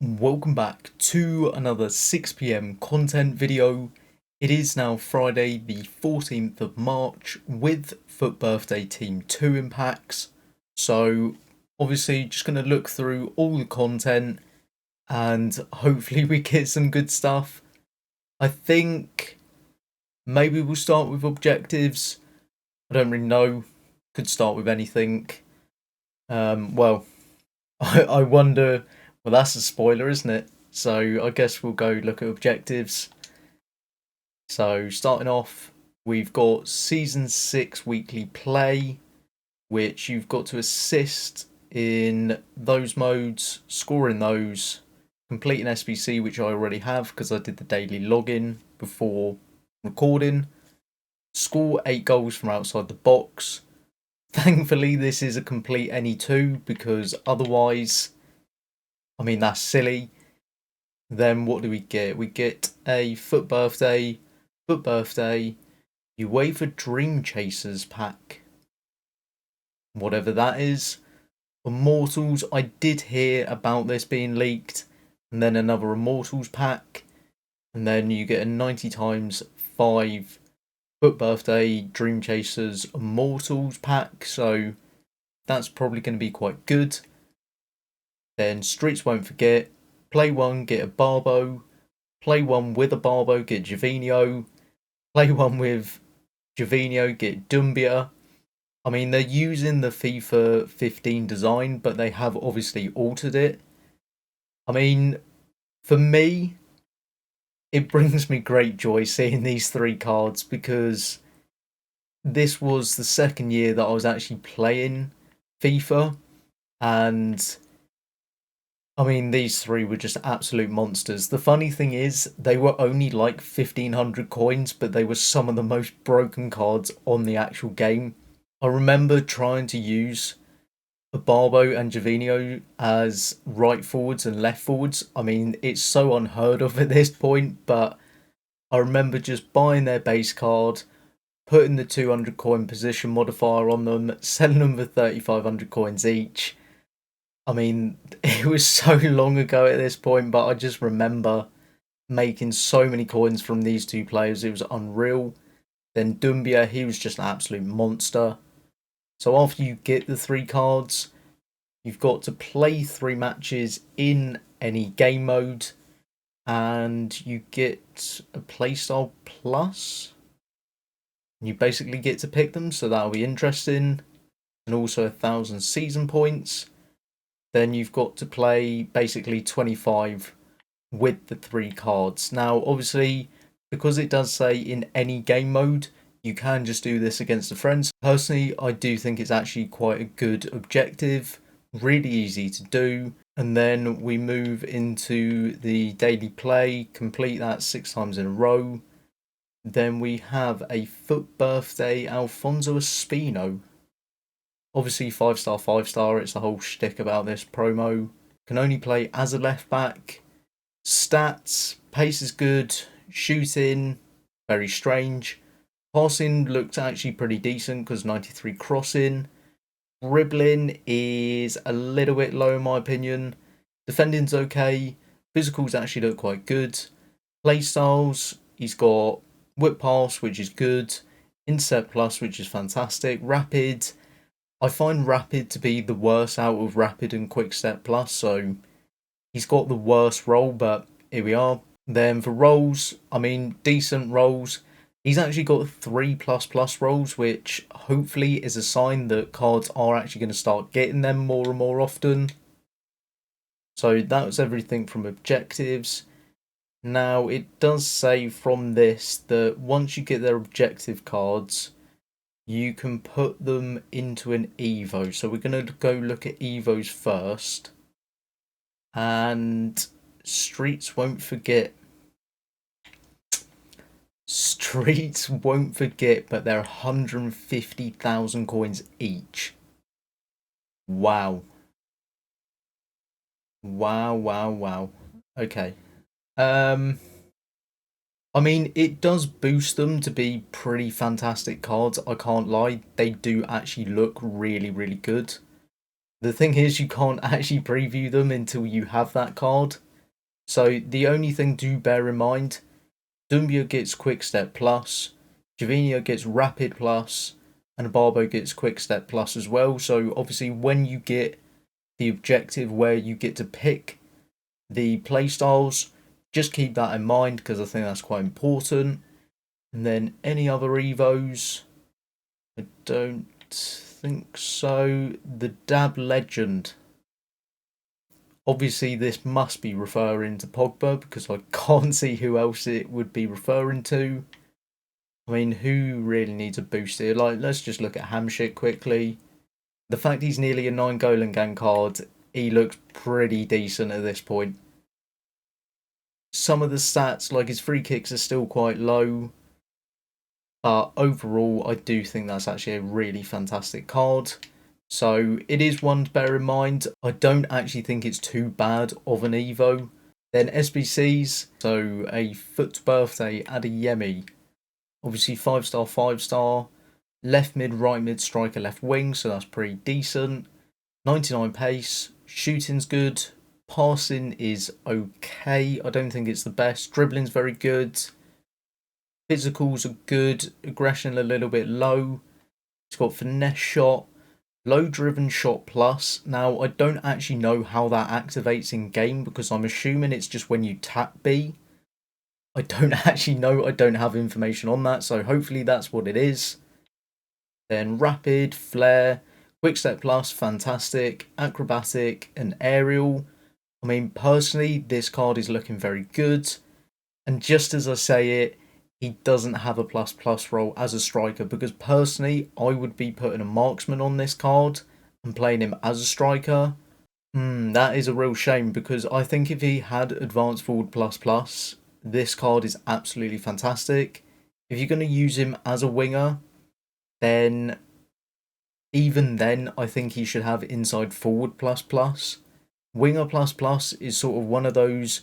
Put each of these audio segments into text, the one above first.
Welcome back to another 6 p.m. content video. It is now Friday the 14th of March with Foot Birthday Team 2 in packs. So obviously just going to look through all the content and hopefully we get some good stuff. I think maybe we'll start with objectives. I don't really know. Could start with anything. Well, I wonder. Well, that's a spoiler, isn't it? So I guess we'll go look at objectives. So starting off, we've got Season 6 weekly play, which you've got to assist in those modes, score in those, complete an SBC, which I already have because I did the daily login before recording, score 8 goals from outside the box. Thankfully, this is a complete any 2 because otherwise, I mean, that's silly. Then what do we get? We get a Foot Birthday, UEFA Dream Chasers pack. Whatever that is. Immortals, I did hear about this being leaked. And then another Immortals pack. And then you get a 90 times 5 Foot Birthday Dream Chasers Immortals pack. So that's probably going to be quite good. Then Streets Won't Forget. Play one, get a Barbo. Play one with a Barbo, get Gervinho. Play one with Gervinho, get Doumbia. I mean, they're using the FIFA 15 design, but they have obviously altered it. I mean, for me, it brings me great joy seeing these 3 cards because this was the second year that I was actually playing FIFA, and I mean, these 3 were just absolute monsters. The funny thing is, they were only like 1500 coins, but they were some of the most broken cards on the actual game. I remember trying to use Ibarbo and Gervinho as right forwards and left forwards. I mean, it's so unheard of at this point, but I remember just buying their base card, putting the 200 coin position modifier on them, selling them for 3500 coins each. I mean, it was so long ago at this point, but I just remember making so many coins from these 2 players. It was unreal. Then Doumbia, he was just an absolute monster. So after you get the 3 cards, you've got to play 3 matches in any game mode, and you get a playstyle plus. You basically get to pick them, so that'll be interesting. And also 1,000 season points. Then you've got to play basically 25 with the 3 cards. Now, obviously, because it does say in any game mode, you can just do this against a friend. Personally, I do think it's actually quite a good objective, really easy to do. And then we move into the daily play, complete that 6 times in a row. Then we have a Foot Birthday Alfonso Espino. Obviously 5-star, 5-star, it's the whole shtick about this promo. Can only play as a left back. Stats, pace is good, shooting, very strange. Passing looked actually pretty decent because 93 crossing. Dribbling is a little bit low in my opinion. Defending's okay. Physicals actually look quite good. Playstyles, he's got whip pass, which is good. Intercept plus, which is fantastic. Rapid, I find Rapid to be the worst out of Rapid and Quick Step Plus, so he's got the worst roll, but here we are. Then for rolls, I mean, decent rolls. He's actually got 3++ rolls, which hopefully is a sign that cards are actually going to start getting them more and more often. So that was everything from objectives. Now, it does say from this that once you get their objective cards, you can put them into an Evo. So we're going to go look at Evos first. And Streets Won't Forget. Streets Won't Forget, but they're 150,000 coins each. Wow. Wow. Okay. I mean, it does boost them to be pretty fantastic cards, I can't lie. They do actually look really, really good. The thing is, you can't actually preview them until you have that card. So the only thing to bear in mind, Doumbia gets Quick Step Plus, Gervinho gets Rapid Plus, and Ibarbo gets Quick Step Plus as well. So obviously when you get the objective where you get to pick the playstyles, just keep that in mind because I think that's quite important. And then any other Evos, I don't think so. The Dab Legend. Obviously, this must be referring to Pogba because I can't see who else it would be referring to. I mean, who really needs a boost here? Like, let's just look at Hamshik quickly. The fact he's nearly a 9 goal and gang card, he looks pretty decent at this point. Some of the stats, like his free kicks, are still quite low. But overall, I do think that's actually a really fantastic card. So it is one to bear in mind. I don't actually think it's too bad of an Evo. Then SBCs, so a foot birthday Adeyemi. Obviously 5-star, 5-star. Left mid, right mid, striker, left wing, so that's pretty decent. 99 pace, shooting's good. Passing is okay. I don't think it's the best. Dribbling's very good. Physicals are good. Aggression a little bit low. It's got finesse shot. Low driven shot plus. Now, I don't actually know how that activates in game because I'm assuming it's just when you tap B. I don't actually know. I don't have information on that. So hopefully that's what it is. Then rapid, flare, quick step plus, fantastic, acrobatic, and aerial. I mean, personally, this card is looking very good. And just as I say it, he doesn't have a plus plus role as a striker because personally, I would be putting a marksman on this card and playing him as a striker. That is a real shame because I think if he had advanced forward plus plus, this card is absolutely fantastic. If you're going to use him as a winger, then even then, I think he should have inside forward plus plus. Winger plus plus is sort of one of those,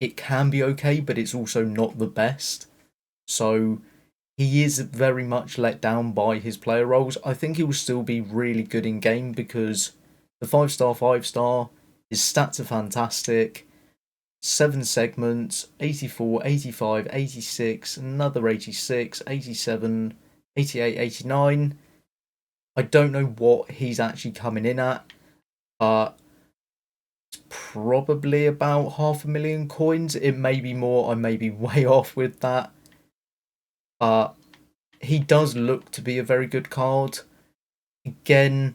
it can be okay, but it's also not the best. So he is very much let down by his player roles. I think he will still be really good in game because the 5-star, 5-star, his stats are fantastic. 7 segments, 84, 85, 86, another 86, 87, 88, 89. I don't know what he's actually coming in at, but it's probably about 500,000 coins. It may be more, I may be way off with that. But he does look to be a very good card. Again,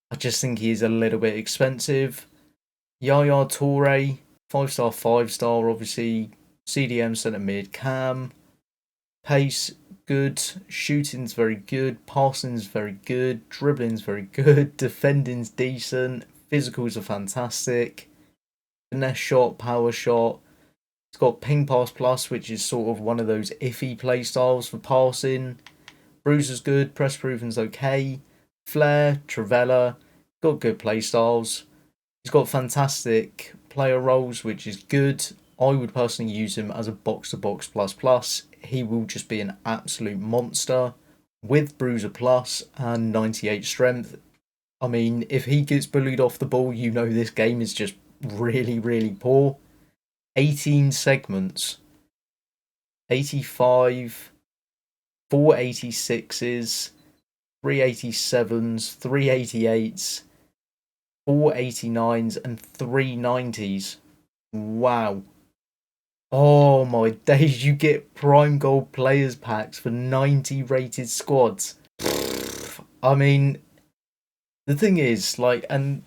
I just think he is a little bit expensive. Yaya Toure, 5-star, 5-star, obviously. CDM centre mid cam. Pace, good. Shooting's very good. Passing's very good. Dribbling's very good. Defending's decent. Physicals are fantastic. Finesse shot, power shot. It's got ping pass plus, which is sort of one of those iffy play styles for passing. Bruiser's good, press proven's okay. Flair, Trivella, got good play styles. He's got fantastic player roles, which is good. I would personally use him as a box to box plus plus. He will just be an absolute monster with Bruiser plus and 98 strength. I mean, if he gets bullied off the ball, you know this game is just really, really poor. 18 segments, 85, 486s, 387s, 388s, 489s, and 390s. Wow. Oh my days, you get Prime Gold Players Packs for 90 rated squads. I mean, the thing is, like, and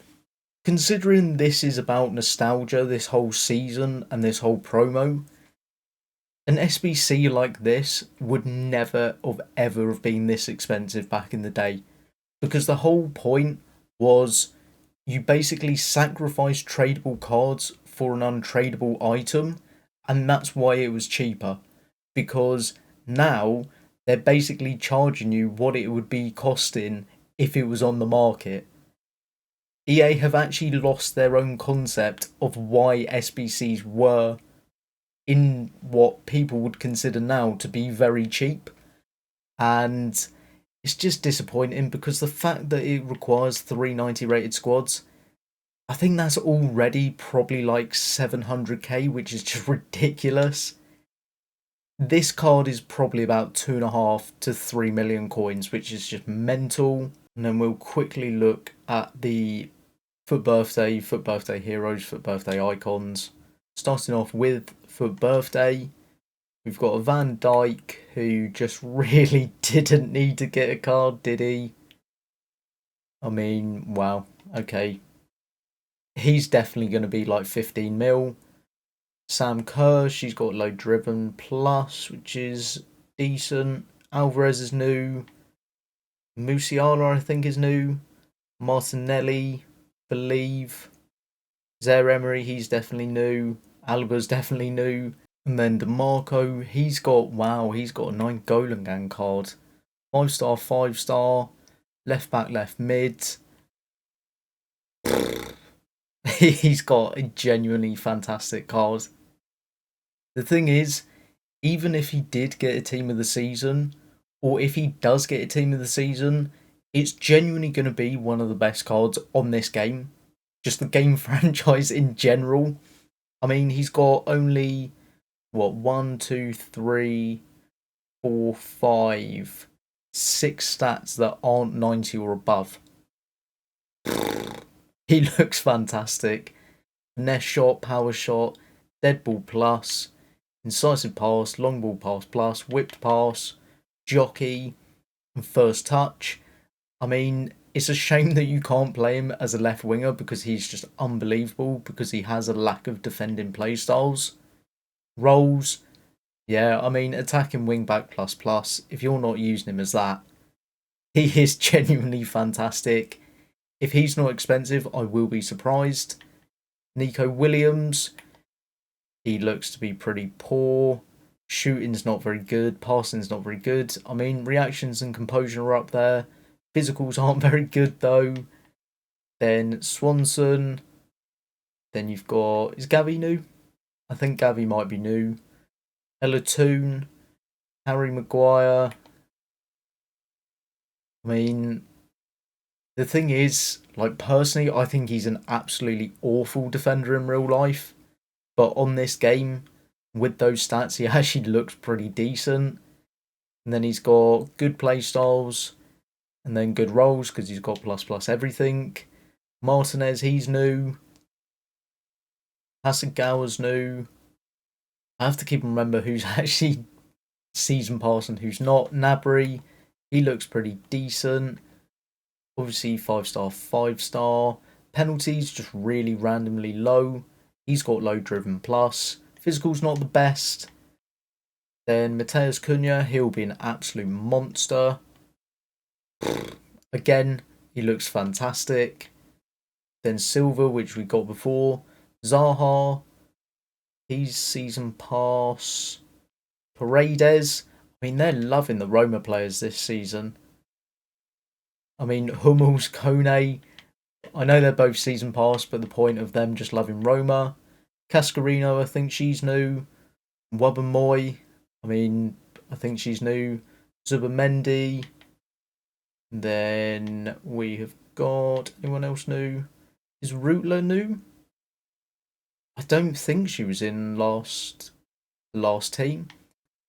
considering this is about nostalgia, this whole season and this whole promo, an SBC like this would never have ever have been this expensive back in the day. Because the whole point was you basically sacrificed tradable cards for an untradable item, and that's why it was cheaper. Because now they're basically charging you what it would be costing if it was on the market. EA have actually lost their own concept of why SBCs were in what people would consider now to be very cheap. And it's just disappointing because the fact that it requires 390 rated squads, I think that's already probably like 700k, which is just ridiculous. This card is probably about 2.5 to 3 million coins, which is just mental. And then we'll quickly look at the FUT Birthday Heroes, FUT Birthday Icons. Starting off with FUT Birthday, we've got a Van Dijk who just really didn't need to get a card, did he? I mean, wow, okay. He's definitely going to be like 15 mil. Sam Kerr, she's got low driven plus, which is decent. Alvarez is new. Musiala, I think, is new. Martinelli, believe. Zaire Emery, he's definitely new. Alba's definitely new. And then DeMarco, he's got a 9 Golan card. 5-star, 5-star. Left back, left mid. He's got a genuinely fantastic card. The thing is, even if he did get a team of the season, or if he does get a team of the season, it's genuinely going to be one of the best cards on this game. Just the game franchise in general. I mean, he's got only, 1, 2, 3, 4, 5, 6 stats that aren't 90 or above. He looks fantastic. Finesse shot, power shot, dead ball plus, incisive pass, long ball pass plus, whipped pass, jockey, and first touch. I mean, it's a shame that you can't play him as a left winger because he's just unbelievable because he has a lack of defending play styles. Roles, yeah, I mean, attacking wing back plus plus, if you're not using him as that, he is genuinely fantastic. If he's not expensive, I will be surprised. Nico Williams, he looks to be pretty poor. Shooting's not very good. Passing's not very good. I mean, reactions and composure are up there. Physicals aren't very good, though. Then Swanson. Then you've got... Is Gavi new? I think Gavi might be new. Elatoon. Harry Maguire. I mean... The thing is, like, personally, I think he's an absolutely awful defender in real life. But on this game, with those stats, he actually looks pretty decent. And then he's got good play styles. And then good roles, because he's got plus everything. Martinez, he's new. Hasegawa's new. I have to keep remember who's actually season pass and who's not. Nabry, he looks pretty decent. Obviously, 5-star, 5-star. Penalties just really randomly low. He's got low driven plus. Physical's not the best. Then Mateus Cunha, he'll be an absolute monster. Again, he looks fantastic. Then Silva, which we got before. Zaha, he's season pass. Paredes, I mean, they're loving the Roma players this season. I mean, Hummels, Kone, I know they're both season pass, but the point of them just loving Roma. Cascarino, I think she's new. Wubbenmoy, I mean, I think she's new. Zubamendi. Then we have got... Anyone else new? Is Rutler new? I don't think she was in last team.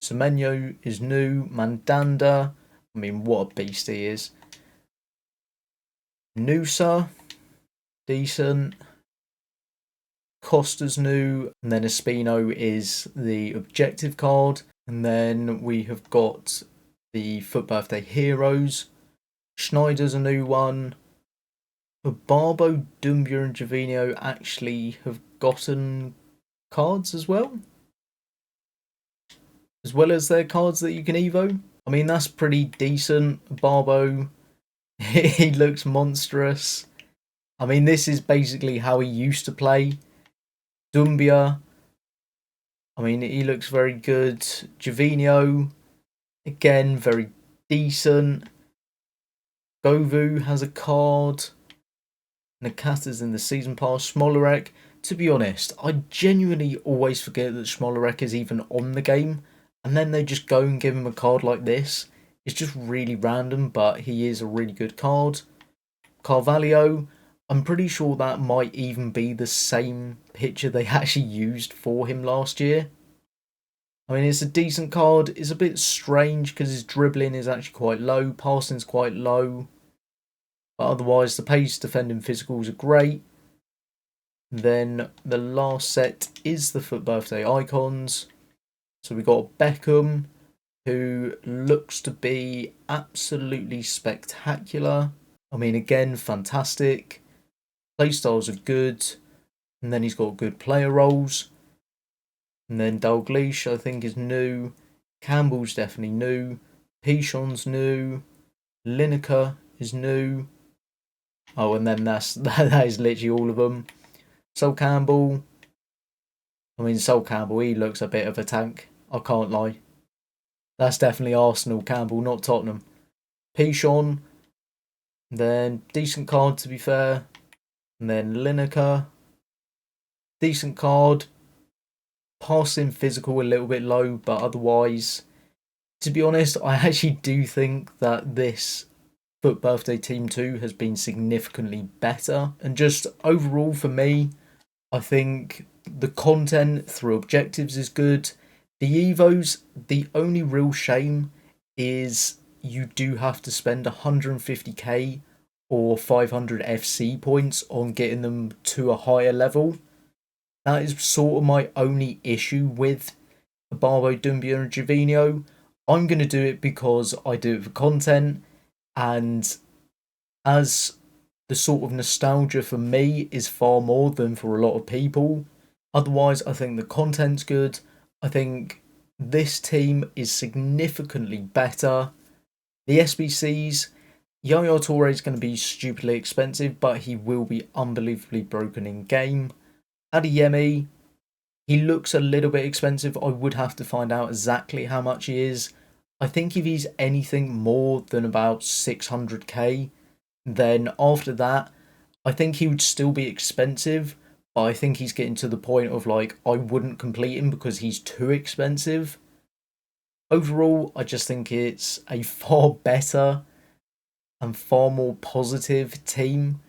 Semenyo is new. Mandanda, I mean, what a beast he is. Nusa, decent. Costa's new. And then Espino is the objective card. And then we have got the FUT Birthday Heroes. Schneider's a new one. Ibarbo, Doumbia and Gervinho actually have gotten cards as well. As well as their cards that you can evo. I mean, that's pretty decent. Ibarbo, he looks monstrous. I mean, this is basically how he used to play. Doumbia, I mean, he looks very good. Gervinho, again, very decent. Govu has a card. Nakata's in the season pass. Smolarek, to be honest, I genuinely always forget that Smolarek is even on the game. And then they just go and give him a card like this. It's just really random, but he is a really good card. Carvalho, I'm pretty sure that might even be the same picture they actually used for him last year. I mean, it's a decent card. It's a bit strange because his dribbling is actually quite low, passing's quite low. But otherwise, the pace, defending, physicals are great. Then the last set is the FUT birthday icons. So we got Beckham, who looks to be absolutely spectacular. I mean, again, fantastic. Playstyles are good. And then he's got good player roles. And then Dalglish, I think, is new. Campbell's definitely new. Pichon's new. Lineker is new. Oh, and then that is literally all of them. Sol Campbell. I mean, Sol Campbell, he looks a bit of a tank. I can't lie. That's definitely Arsenal Campbell, not Tottenham. Pichon. Then decent card, to be fair. And then Lineker. Decent card. Passing physical a little bit low, but otherwise, to be honest, I actually do think that this FUT Birthday Team 2 has been significantly better. And just overall for me, I think the content through objectives is good. The Evos, the only real shame is you do have to spend 150k or 500 FC points on getting them to a higher level. That is sort of my only issue with Ibarbo, Doumbia and Gervinho. I'm going to do it because I do it for content, and as the sort of nostalgia for me is far more than for a lot of people. Otherwise, I think the content's good. I think this team is significantly better. The SBCs, Yaya Toure is going to be stupidly expensive, but he will be unbelievably broken in game. Adeyemi, he looks a little bit expensive. I would have to find out exactly how much he is. I think if he's anything more than about 600k, then after that, I think he would still be expensive. But I think he's getting to the point of like, I wouldn't complete him because he's too expensive. Overall, I just think it's a far better and far more positive team.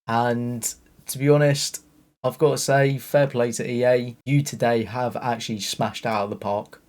And to be honest, I've got to say, fair play to EA. You today have actually smashed out of the park.